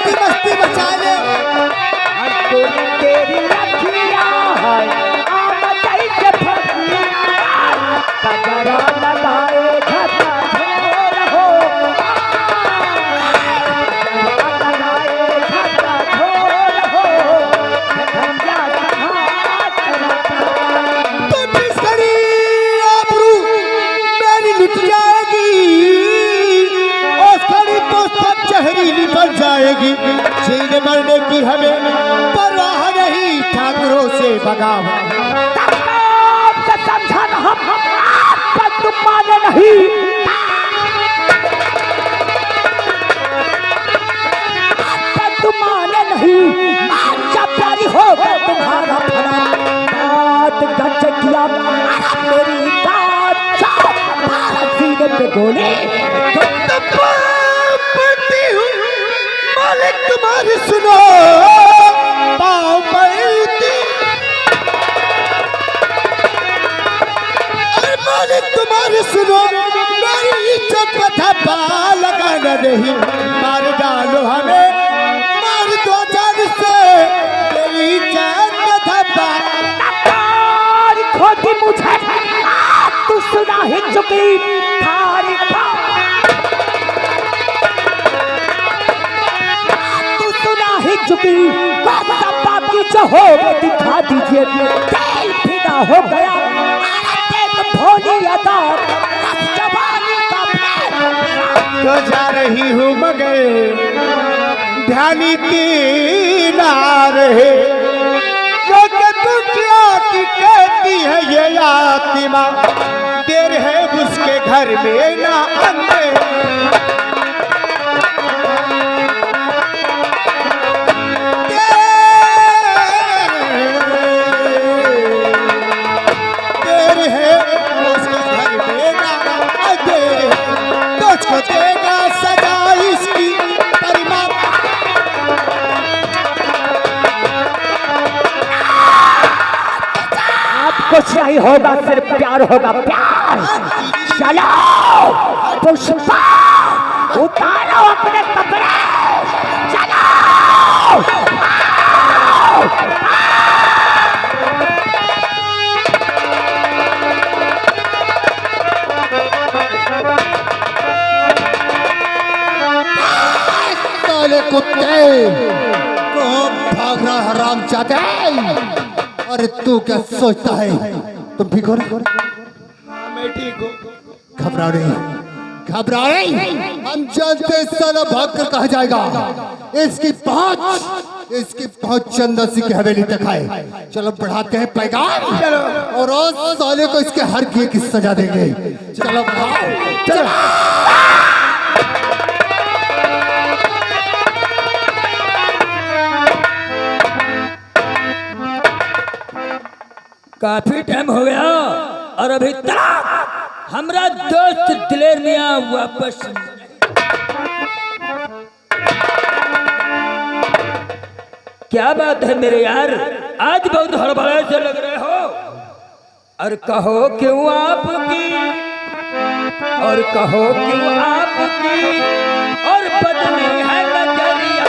मस्ती मस्ती बचा ले। तेरी अखियां है आम जैसे फसियां, कजरा लगाए झका झोर हो, कजरा लगाए झका झोर हो, धंजा सहात तो जिस घड़ी आबरू मेरी लुट जाएगी, उस घड़ी पोस्टर जहरीली बन जाएगी। जीने मरने की हमें परवाह नहीं, ठाकुरों से बगावत से समझन हम पर तुम माने नहीं, पर तुम माने नहीं, जब प्यारी होगा तुम्हारा भला, बात गच किया मेरी बात, सीने पे गोली पड़ती हूँ मालिक तुम्हारी सुनो, पाँव पड़ती अरे मालिक तुम्हारी सुनो, मेरी इज्जत पर धब्बा लगाना नहीं, मार डालो हमें, मार दो जान से मेरी इज्जत पर धब्बा। खोटी मुझे तू सुना ही चुकी थारी चुकी, बाकी जो हो वो दिखा दीजिए, दिल फिदा हो गया भोली अदा जवानी का तो जा रही हूँ मगर ध्यान की ना रहे, जो कि तू क्या की कहती है ये आतिमा, देर है उसके घर में ना अंदर। देगा सजा इसकी आपको चाहिए होगा सिर्फ प्यार होगा, प्यार। चलो पुष्पा उतारो अपने कपड़े, चलो कुत्ते कहाँ भाग रहा हराम जाते। अरे तू क्या सोचता है तुम ठीक हो? मैं ठीक हूँ। घबरा नहीं, घबरा नहीं, हम जानते साला भाग कर कहा जाएगा। इसकी पहुंच चंदा सिंह की हवेली तक है। चलो बढ़ाते हैं पैगाम, और उस साले को इसके हर किए की सजा देंगे। चलो बढ़ाओ, चलो। काफी टाइम हो गया और अभी तक हमरा दोस्त दिलेर मियां वापस। क्या बात है मेरे यार, आज बहुत हड़बड़ाए से लग रहे हो, और कहो क्यों आपकी, और कहो क्यों आपकी, और बदली है नजरिया।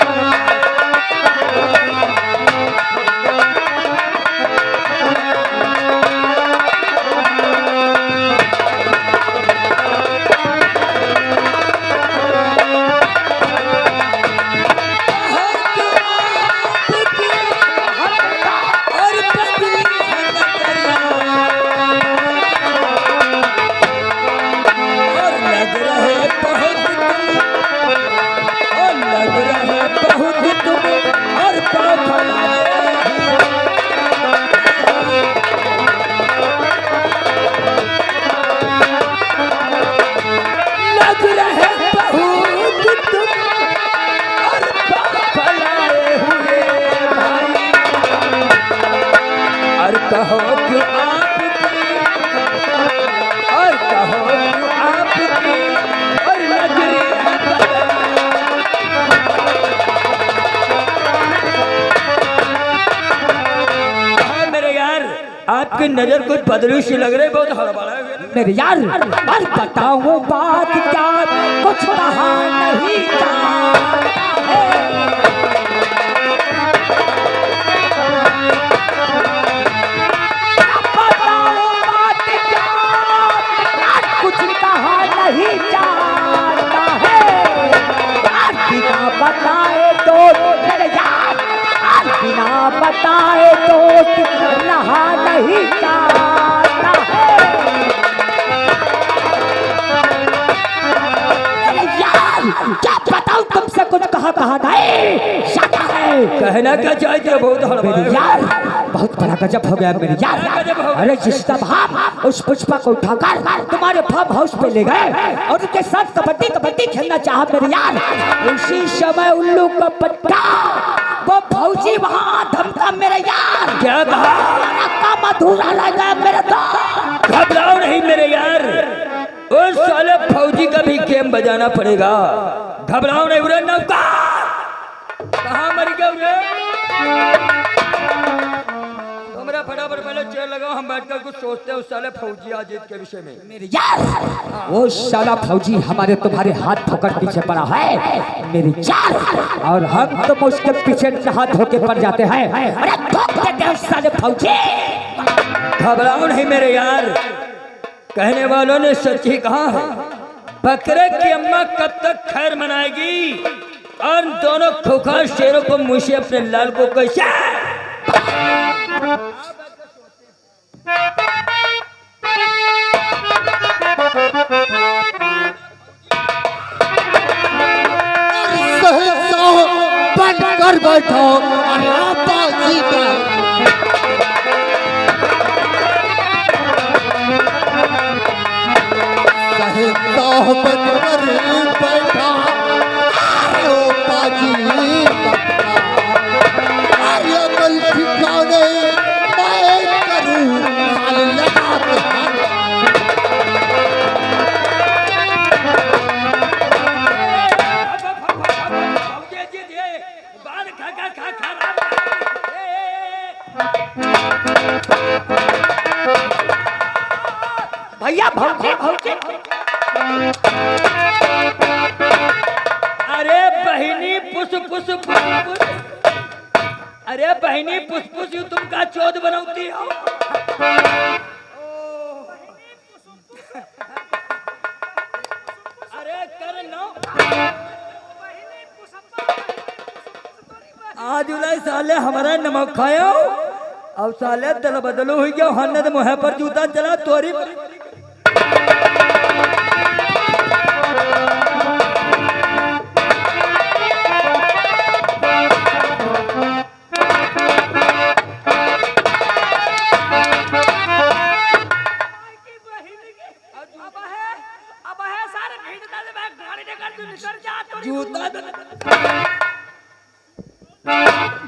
कहो क्यों आपकी, और कहो क्यों आपकी, और नजरी मेरे यार, आपकी नजर कुछ बदलू सी लग रही, बहुत हड़बड़ा है मेरे यार। और बताऊं बात क्या, कुछ कहा नहीं जाता है। रहा नहीं जाता है। अरे यार क्या बताऊं तुमसे, कुछ कहा नहीं जाता है। कहना क्या चाहते हो? बहुत हड़बड़ाए यार बहुत बड़ा गजब हो गया मेरे यार। अरे जिसका भाप उस पुष्पा को उठाकर तुम्हारे फार्म हाउस पे ले गए और उसके साथ कबड्डी कबड्डी खेलना चाहा मेरे यार। उसी समय उल्लू का पट्टा वो फौजी वहाँ धमका मेरे यार। क्या कहा? काम अधूरा लगा मेरे दोस्त। घबराओ नहीं मेरे यार, उस साले फौजी का भी गेम बजाना पड़ेगा। घबराओ नहीं उरे नौका। कहाँ मर गया उरे? तुमरा फटाफट पहले चेयर लगाओ, हम बैठकर कुछ सोचते हैं उस साले फौजी अजीत के विषय में। मेरे यार वो साला फौजी हमारे तुम्हारे हाथ पकड़ पीछे पड़ा है मेरे यार, और हम तुम उसके पीछे हाथ धोके पड़ जाते हैं। अरे ठोक देते हैं उस साले फौजी। घबराओ नहीं मेरे यार, कहने वालों ने सच ही कहा है। बकरे की अम्मा कब तक खैर मनाएगी और दोनों खोखा शेरों को मुंह से अपने लाल को कैसे? सहसा बंद कर बैठो और आपा जीता। सहसा बंद कर बैठा आपा जीता। ये कल ठिकाने मैं करूं अल्लाह के हाथ। भैया भौजी भौजी। अरे बहिनी पुस पुस पुस पुस। अरे बहिनी पुस पुस यू तुम का चोद बनौती हो? अरे कर नो आज उलाई साले हमारा नमक खायो अब साले दल बदलो हुई गया। हन्नत मुँह पर जूता चला तोरी।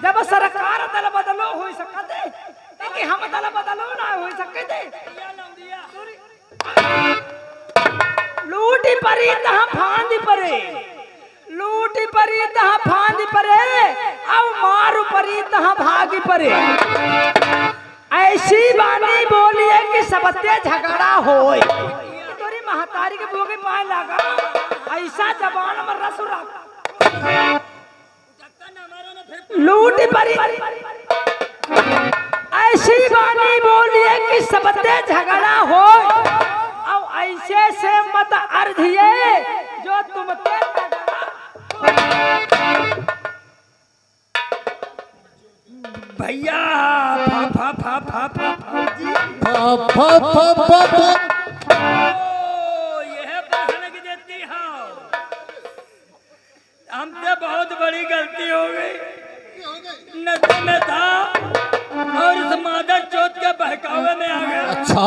जब सरकार दल बदलो हो सकते कि हम दल बदलो ना हो सकते। लूटी परी तहाँ फांदी परे, लूटी परी तहाँ फांदी परे, अब मारू परी तहाँ भागी परे। ऐसी बानी बोली है कि सबते झगड़ा होए। तोरी महतारी के बोगे पाए लगा ऐसा जबान में रस रख। लूटी परी ऐसी बानी बोली है कि सबते झगड़ा हो, अब ऐसे से मत अर्धिए जो तुमते भैया फा फा फा फा फा फौजी। यह बहन की देती हो, हमसे बहुत बड़ी गलती हो गई। नशे में था और इस मादर चौथ के बहकावे में आ गया। अच्छा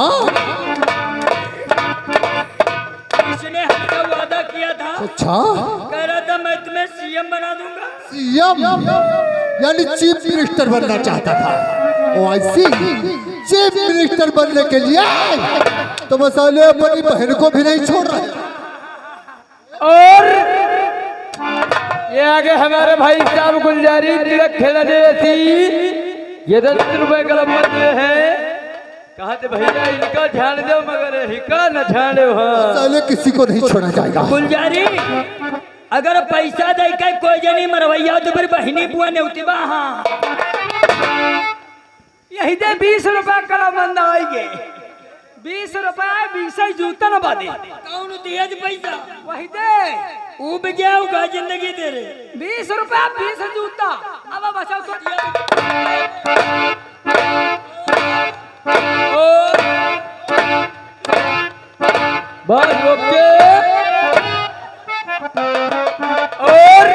इसने हमसे वादा किया था, अच्छा कह रहा था मैं तुम्हें सीएम बना दूंगा। सीएम यानी चीफ मिनिस्टर बनना चाहता था। ओ ऐसी चीफ मिनिस्टर बनने के लिए तो मसाले अपनी बहन को भी नहीं छोड़ रहे। और ये आगे हमारे भाई साहब गुलजारी तिलक खेलने थी। ये 10 रुपए का लंबा है। कहा थे भैया इनका ध्यान दो मगर हिका न ध्यान दो। मसाले किसी को नहीं छोड़ा जाएगा। गुलजारी अगर पैसा दे के कोई जनी मरवैया तो फिर बहिनी बुआ ने उतिबा। हाँ यही दे 20 रुपया कलम बंद आएंगे। 20 रुपया 20 जूता न बादे। कौन दिया पैसा? वही दे उब गया होगा जिंदगी तेरे। 20 रुपया 20 जूता। अब बचाओ तो बस ओके। और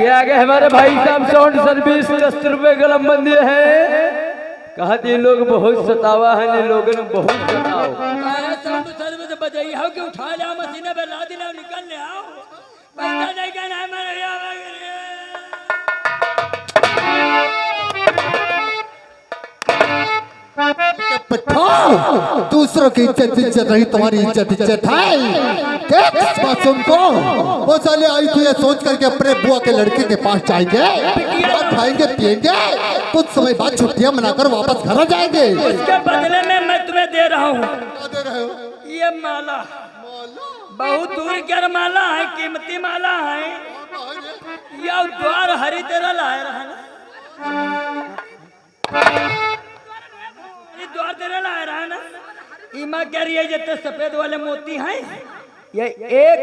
ये आगे हमारे भाई साहब साउंड सर्विस 10 रुपए गलम बंदी है। कहा ये लोग बहुत सतावा है, ये लोगों ने बहुत सताओ। साउंड सर्विस बजाई हो कि उठा लिया मशीने पे ला दिला निकल ले आओ पैसा नहीं कहना है मेरे दूसरों की इज्जत नहीं, तुम्हारी इज्जत है। किस मासूम को वो साले आई थी सोच करके अपने बुआ के लड़के के पास जाएंगे और खाएंगे पिएंगे, कुछ समय बाद छुट्टियां मनाकर वापस घर आ जाएंगे। उसके बदले में मैं तुम्हें दे रहा हूँ ये माला। बहुत दूर की माला है, कीमती माला है। यह द्वार हरी तरह लाए रहा द्वार तेरा लाया रहा ना। ईमा कह रही है जितने सफेद वाले मोती हैं ये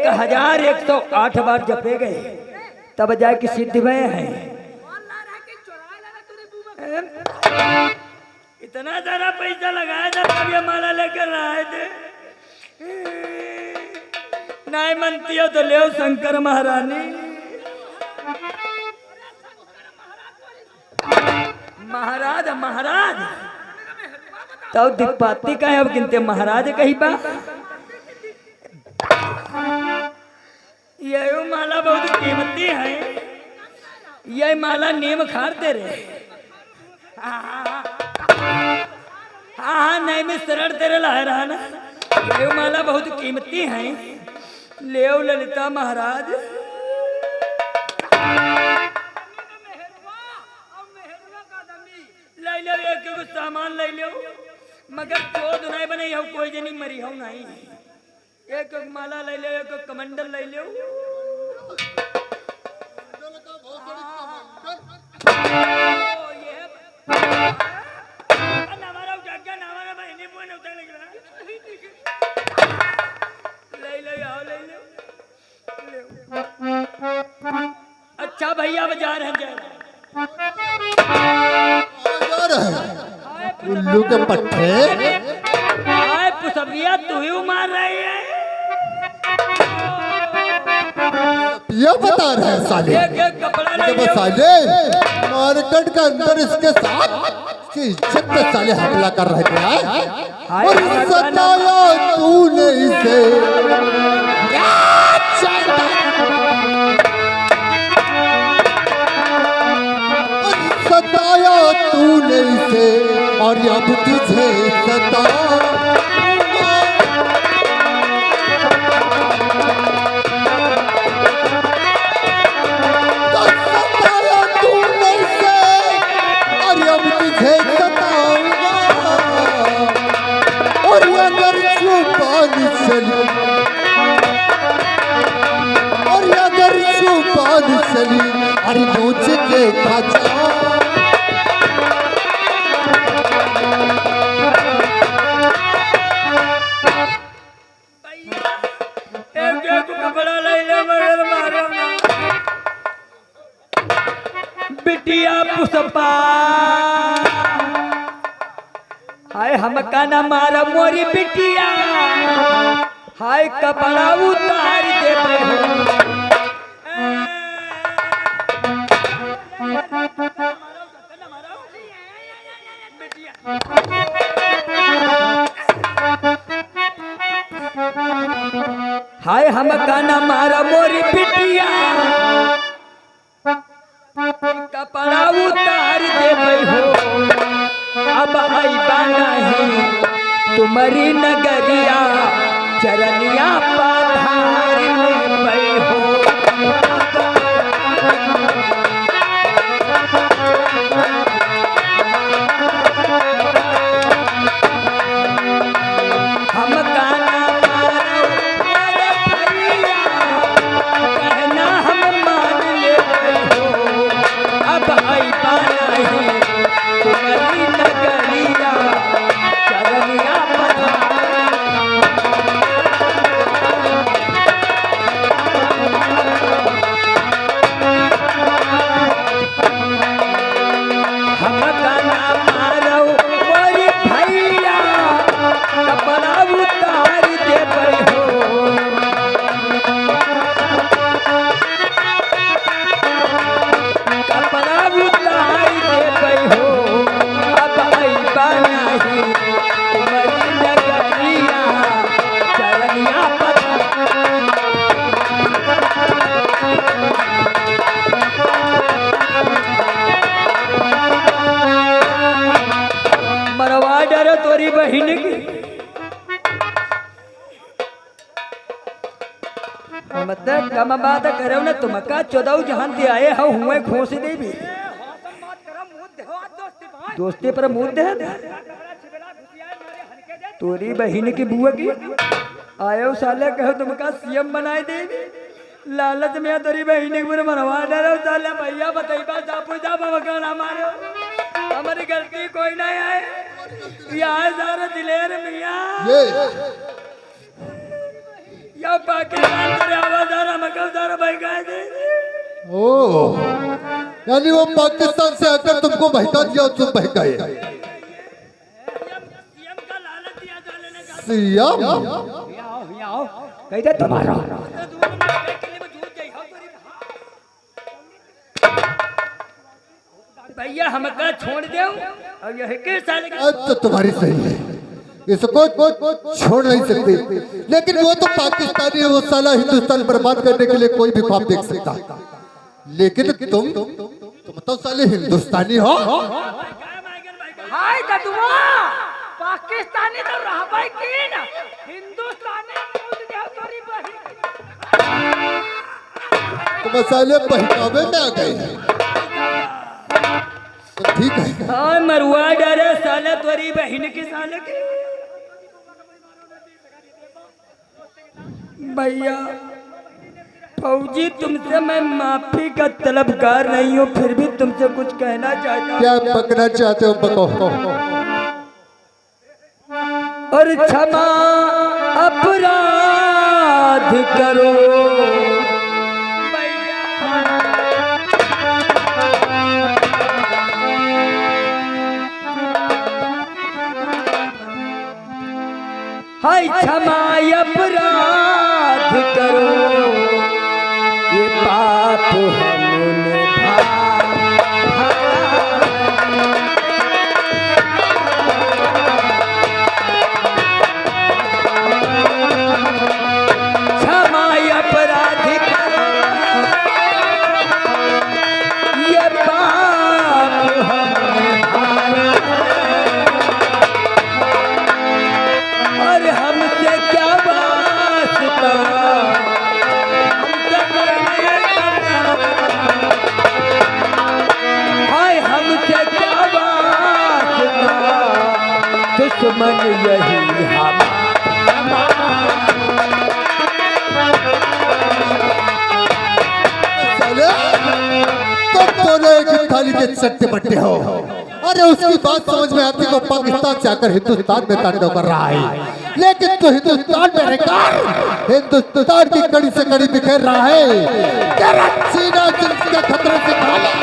1108 बार जपे गए तब जाके सिद्ध हुए हैं। इतना सारा पैसा लगाया था तब ये माला लेकर आए थे। नहीं मनती हो तो ले शंकर महारानी। महाराज महाराज तो दिखपाती का है अब गिनते महाराज कहीं बा। यह माला बहुत कीमती है। यह माला नीम खाते रहे। हाँ नहीं मैं शरण तेरे ला रहा ना। यह माला बहुत कीमती है। ले ललिता महाराज। ले लो एक सामान ले लो मगर क्रोध नहीं बने हो कोई जनी मरी हो नहीं। एक माला ले लो, एक कमंडल ले लो। अच्छा भैया बाजार है उल्लू के पट्टे पुसबिया तू ही मार रही है। ये बता रहे हैं साले साले मार्केट के अंदर इसके साथ की इज्जत पे साले हमला कर रहे थे। और सताया तूने इसे, सताया तूने इसे और अब तुझे सताया तूने इसे और अब तुझे सताऊंगा। और अगर जुबान चली और अगर जुबान चली अरे नोच के खा जाओ। बिटिया पुष्पा हाय हम काना मारा मोरी बिटिया हाय कपड़ा उतार देते हो। हाय हम काना मारा मोरी बिटिया कपड़ा उतार दे हो। अब आई बाना है तुम्हारी नगरिया चरनिया पाधार ले हो। हम गाना मारे भैया कहना हम मान ले हो। अब आई बाना है तुम्हारी नगरिया चरनिया पधार मतलब कम बात करो ना तुम का 14 जहां ते आए हो हुए खोस देवी दोस्ती पर मुंह दे तोरी बहन की बुआ की आयो साले कहो तुमका सीएम बनाए देवी लालच में तोरी बहन के पूरे मरवा डरो साले भैया बताइबा जा पूजा मगर हमारे हमारी गलती कोई नहीं है यहाँ सारा दिलेर मियाँ या पाकिस्तान तेरे आवाज आ रहा मगर सारा भाई गए दे ओ यानी वो पाकिस्तान से आकर तुमको बहका दिया तुम बहकाए सीएम कह दे तुम्हारा भैया हमका छोड़ दो और यह के साल तो तुम्हारी सही है इसको छोड़ नहीं सकते लेकिन वो तो पाकिस्तानी है वो साला हिंदुस्तान बर्बाद करने के लिए कोई भी ख्वाब देख सकता लेकिन तुम तो साले हिंदुस्तानी हो हाय ददुआ पाकिस्तानी तो रहबै की ना हिंदुस्तानी मूल देव तोरी बहिन तुम साले बहकावे में आ गए तो ठीक है हाँ मरुआ डरे साले तोरी बहन की साले की भैया फौजी तुमसे मैं माफी का तलबगार नहीं हूँ फिर भी तुमसे कुछ कहना चाहता हूँ क्या पकना चाहते हो पको और क्षमा अपराध करो हाय क्षमा अपराध करो ये पाप हमने क्षमा अपराध करो ये पाप हमने और हमसे क्या वास्ता हाय हमसे क्या वास्ता दुश्मन यही साले तुम दोनों एक ही थाली के चट्टे बट्टे हो अरे उसकी बात समझ में आती को पाकिस्तान से आकर हिंदुस्तान में ताड़ना कर रहा है लेकिन तो हिंदुस्तान में रहकर हिंदुस्तान की कड़ी से कड़ी बिखेर रहा है तेरा सीना जिसके खतरे से खाली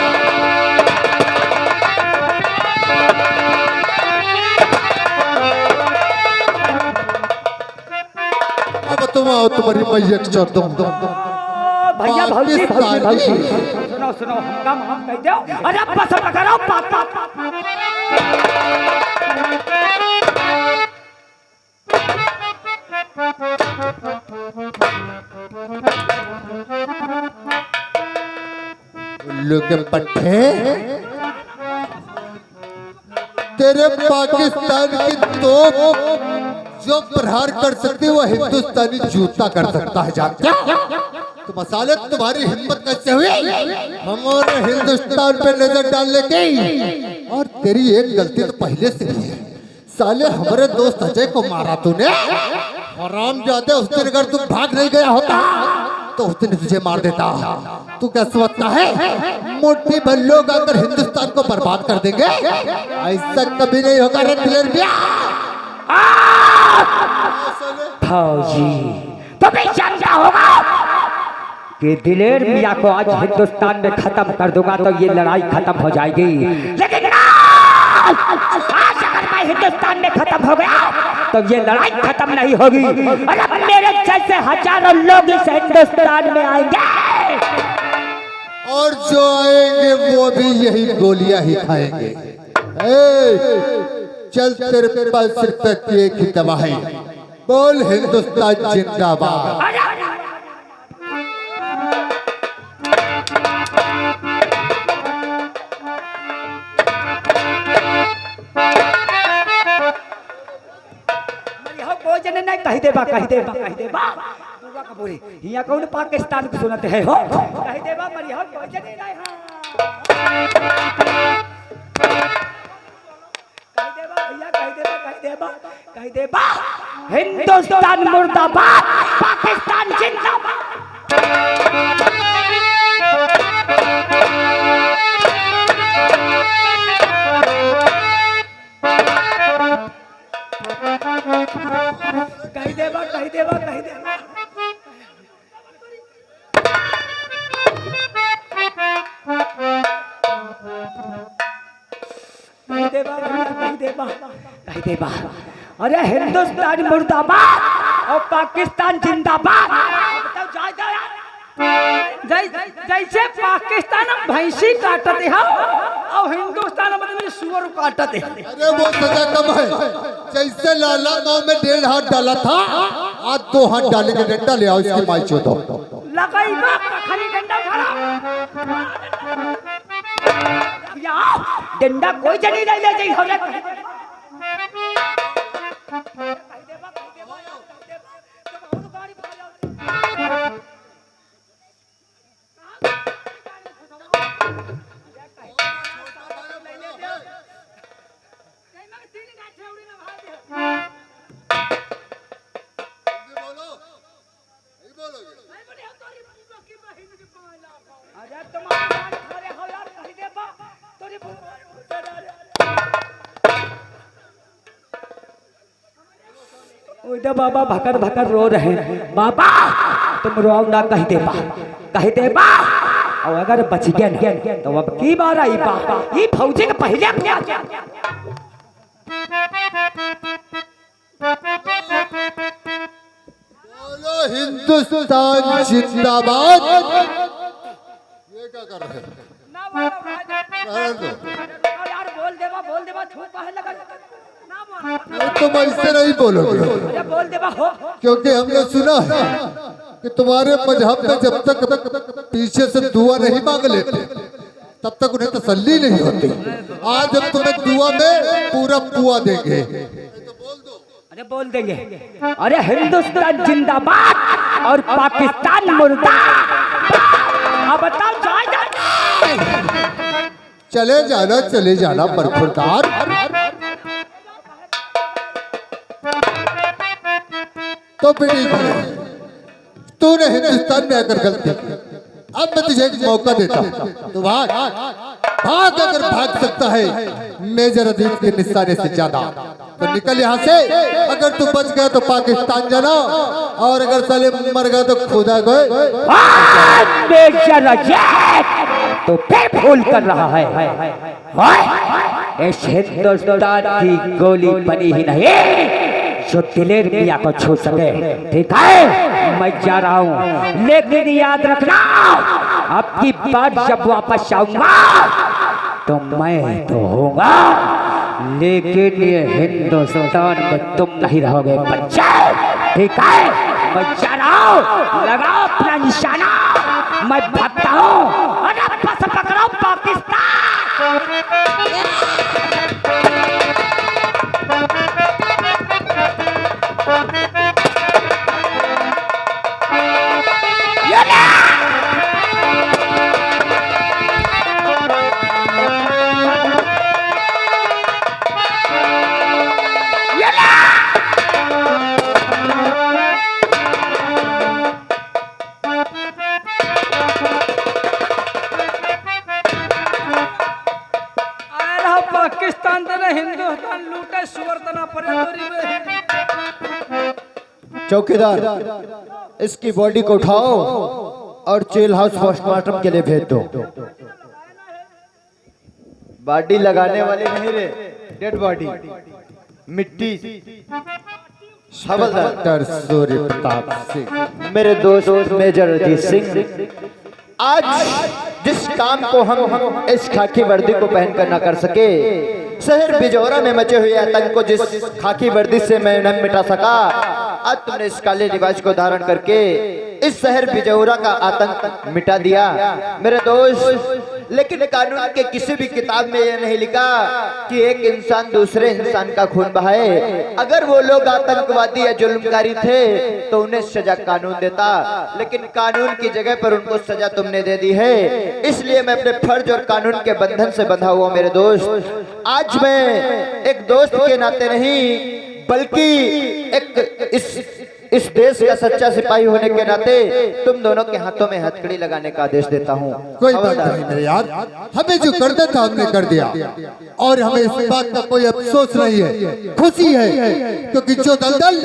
अब तुम आओ तुम्हारी मैया की चोट तुम भैया भौजी भौजी भौजी सुनो सुनो हम कह दो अरे बस पकड़ो उल्लू के पट्टे तेरे पाकिस्तान की तोप जो प्रहार कर सकती है वो हिंदुस्तानी जूता कर सकता है जानते तो मसाले तुम्हारी हिम्मत कैसे हुई हमारे हिंदुस्तान पे नजर डालने की और तेरी एक गलती तो पहले से ही है साले हमारे दोस्त अजय को मारा तूने हरामजादे उस दिन अगर तुम भाग नहीं गया होता तो उस दिन तुझे मार देता तू क्या समझता है मोटी भर लोग आकर हिंदुस्तान को बर्बाद कर देंगे ऐसा कभी नहीं होगा रे दिलेर फौजी तो भी समझा होगा कि दिलेर मियाँ को आज हिंदुस्तान में खत्म कर दूंगा तो ये लड़ाई खत्म हो जाएगी लेकिन आज अगर मैं हिंदुस्तान में खत्म हो गया तो ये लड़ाई खत्म नहीं होगी और मेरे जैसे हजारों लोग इस हिंदुस्तान में आएंगे और जो आएंगे वो भी यही गोलियां ही खाएंगे चल तेरे पास सिर्फ एक ही दवा है बोल हिंदुस्तान जिंदाबाद नहीं कही दे कह दे बा पूरा का बोले यहाँ कौन पाकिस्तान को सुनते है हो कह दे बा मरी हो कोई नहीं रहे हां कह दे बा हिंदुस्तान मुर्दाबाद पाकिस्तान जिंदाबाद कह दे बा कह दे बा कह दे बा कह दे बा अरे हिंदुस्तान मुर्दाबाद और पाकिस्तान जिंदाबाद बताओ जैसे पाकिस्तान में भैंसी काटते हैं और हिंदुस्तान में सुअर काटते हैं। अरे वो सजा कम है। जैसे लाला गांव में 1.5 हाथ डाला था, आज 2 हाथ डाले के डंडा ले आओ इसकी माई चोदो। लगाइबा खाली डंडा खड़ा यार डंडा कोई जनी नहीं ले जाई हो रे उधर बाबा भकर भकर रो रहे हैं बाबा तुम रो ना कह दे बा और अगर बच गया ना तो अब की बार आई बा ये फौजी के पहले अपने बोलो हिंदुस्तान जिंदाबाद। ये क्या कर रहे हैं? ना यार बोल देवा छू कहे लगा ना बोल तुम ऐसे नहीं बोलोगे, अरे बोल देवा हो क्योंकि हमने सुना है कि तुम्हारे मजहब में जब तक पीछे से दुआ नहीं मांग लेते तब तक उन्हें तसल्ली नहीं होती। आज हम तुम्हें दुआ में पूरा पुआ देंगे। अरे बोल देंगे अरे हिंदुस्तान जिंदाबाद और पाकिस्तान मुर्दाबाद। अब बताओ चले जाना बरखुरदार। तो बेटी तूने हिंदुस्तान में अगर गलती की, अब मैं तुझे एक मौका देता हूँ, तो भाग अगर भाग सकता है मेजर अजीत के निशाने से ज्यादा तो निकल यहाँ से। अगर तू बच गया तो पाकिस्तान जाना, और अगर साले मर गया तो खुदा गए। तो फिर भूल कर रहा है इस हिंदुस्तान की गोली बनी ही नहीं जो दिलेर मियां को छू सके। ठीक है मैं जा रहा हूँ, लेकिन याद रखना अब की बार जब वापस आऊंगा तो मैं तो होगा, लेकिन ये हिंदुस्तान में तुम नहीं रहोगे बच्चे। ठीक है मैं जा रहा हूँ, लगाओ अपना निशाना, मैं भागता हूँ। अरे बस पकड़ो पाकिस्तान। पाकिस्तान तना हिंदुस्तान लूटे सुअर तना परे चौकीदार इसकी बॉडी को उठाओ और जेल हाउस पोस्टमार्टम के लिए भेज दो। बॉडी लगाने वाले नहीं रे, डेड बॉडी मिट्टी। डॉक्टर सूर्य प्रताप सिंह, मेरे दोस्त मेजर अजीत सिंह, आज जिस काम को हम इस खाकी वर्दी को पहनकर न कर सके, शहर बिजौरा में मचे हुए आतंक को जिस खाकी वर्दी से मैं न मिटा सका, आज तुमने इस काले लिबास को धारण करके इस शहर बिजौरा का आतंक मिटा दिया। मेरे दोस्त लेकिन कानून के किसी भी किताब में यह नहीं लिखा कि एक इंसान दूसरे इंसान का खून बहाए। अगर वो लोग आतंकवादी या जुल्मकारी थे तो उन्हें सजा कानून देता, लेकिन कानून की जगह पर उनको सजा तुमने दे दी है। इसलिए मैं अपने फर्ज और कानून के बंधन से बंधा हुआ मेरे दोस्त। आज मैं एक दोस्त के नाते नहीं बल्कि एक इस देश का सच्चा सिपाही होने के नाते तुम दोनों के हाथों में हथकड़ी लगाने का आदेश देता हूँ। कोई बात नहीं मेरे यार, हमें जो करना था हमने कर दिया और हमें इस बात का कोई अफसोस नहीं है, खुशी है, क्योंकि जो दलदल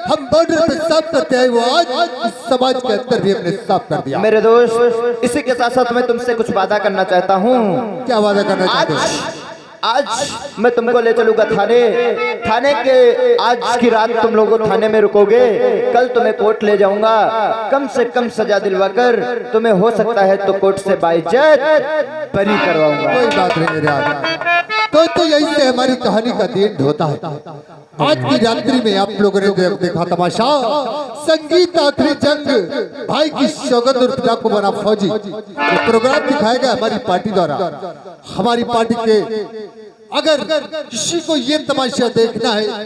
हम बॉर्डर पे साफ करते हैं वो आज इस समाज के अंदर भी हमने साफ कर दिया। मेरे दोस्त, इसी के साथ साथ मैं तुमसे कुछ वादा करना चाहता हूँ। क्या वादा करना चाहते हो? आज मैं तुमको ले चलूंगा थाने के आज की रात तुम लोगों थाने में रुकोगे, कल तुम्हें कोर्ट ले जाऊंगा, कम से कम सजा दिलवाकर तुम्हें हो सकता है तो कोर्ट से बाइज्जत बरी करवाऊंगा। कोई बात नहीं मेरे यार, तो यही से हमारी कहानी का एंड होता है। आज की रात्रि में आप लोगों ने देखा तमाशा, संगीत आखिरी जंग, भाई की शौकत और डाकू बना फौजी, ये प्रोग्राम दिखाएगा हमारी पार्टी द्वारा। हमारी पार्टी के अगर किसी को ये तमाशा देखना है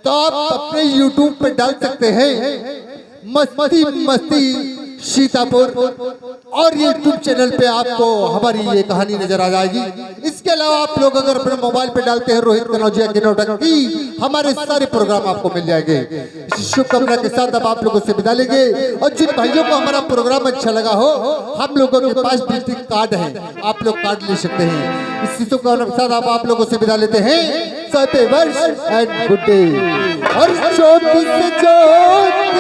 तो आप अपने YouTube पे डाल सकते हैं मस्ती मस्ती सीतापुर, और YouTube चैनल पे आपको हमारी ये कहानी नजर आ जाएगी। इसके अलावा आप लोग अगर अपने मोबाइल पे डालते हैं रोहित कनौजिया की नौटंकी, हमारे सारे प्रोग्राम आपको मिल जाएंगे। इसी शुभकामना के साथ अब आप लोगों से विदा लेंगे, और जिन भाइयों को हमारा प्रोग्राम अच्छा लगा हो, हम लोगों के पास विजिटिंग कार्ड है, आप लोग कार्ड ले सकते हैं। इसी शुभकामना के साथ आप लोगों से विदा लेते हैं। हैप्पी वर्ष एंड गुड डे। और चोट से चोट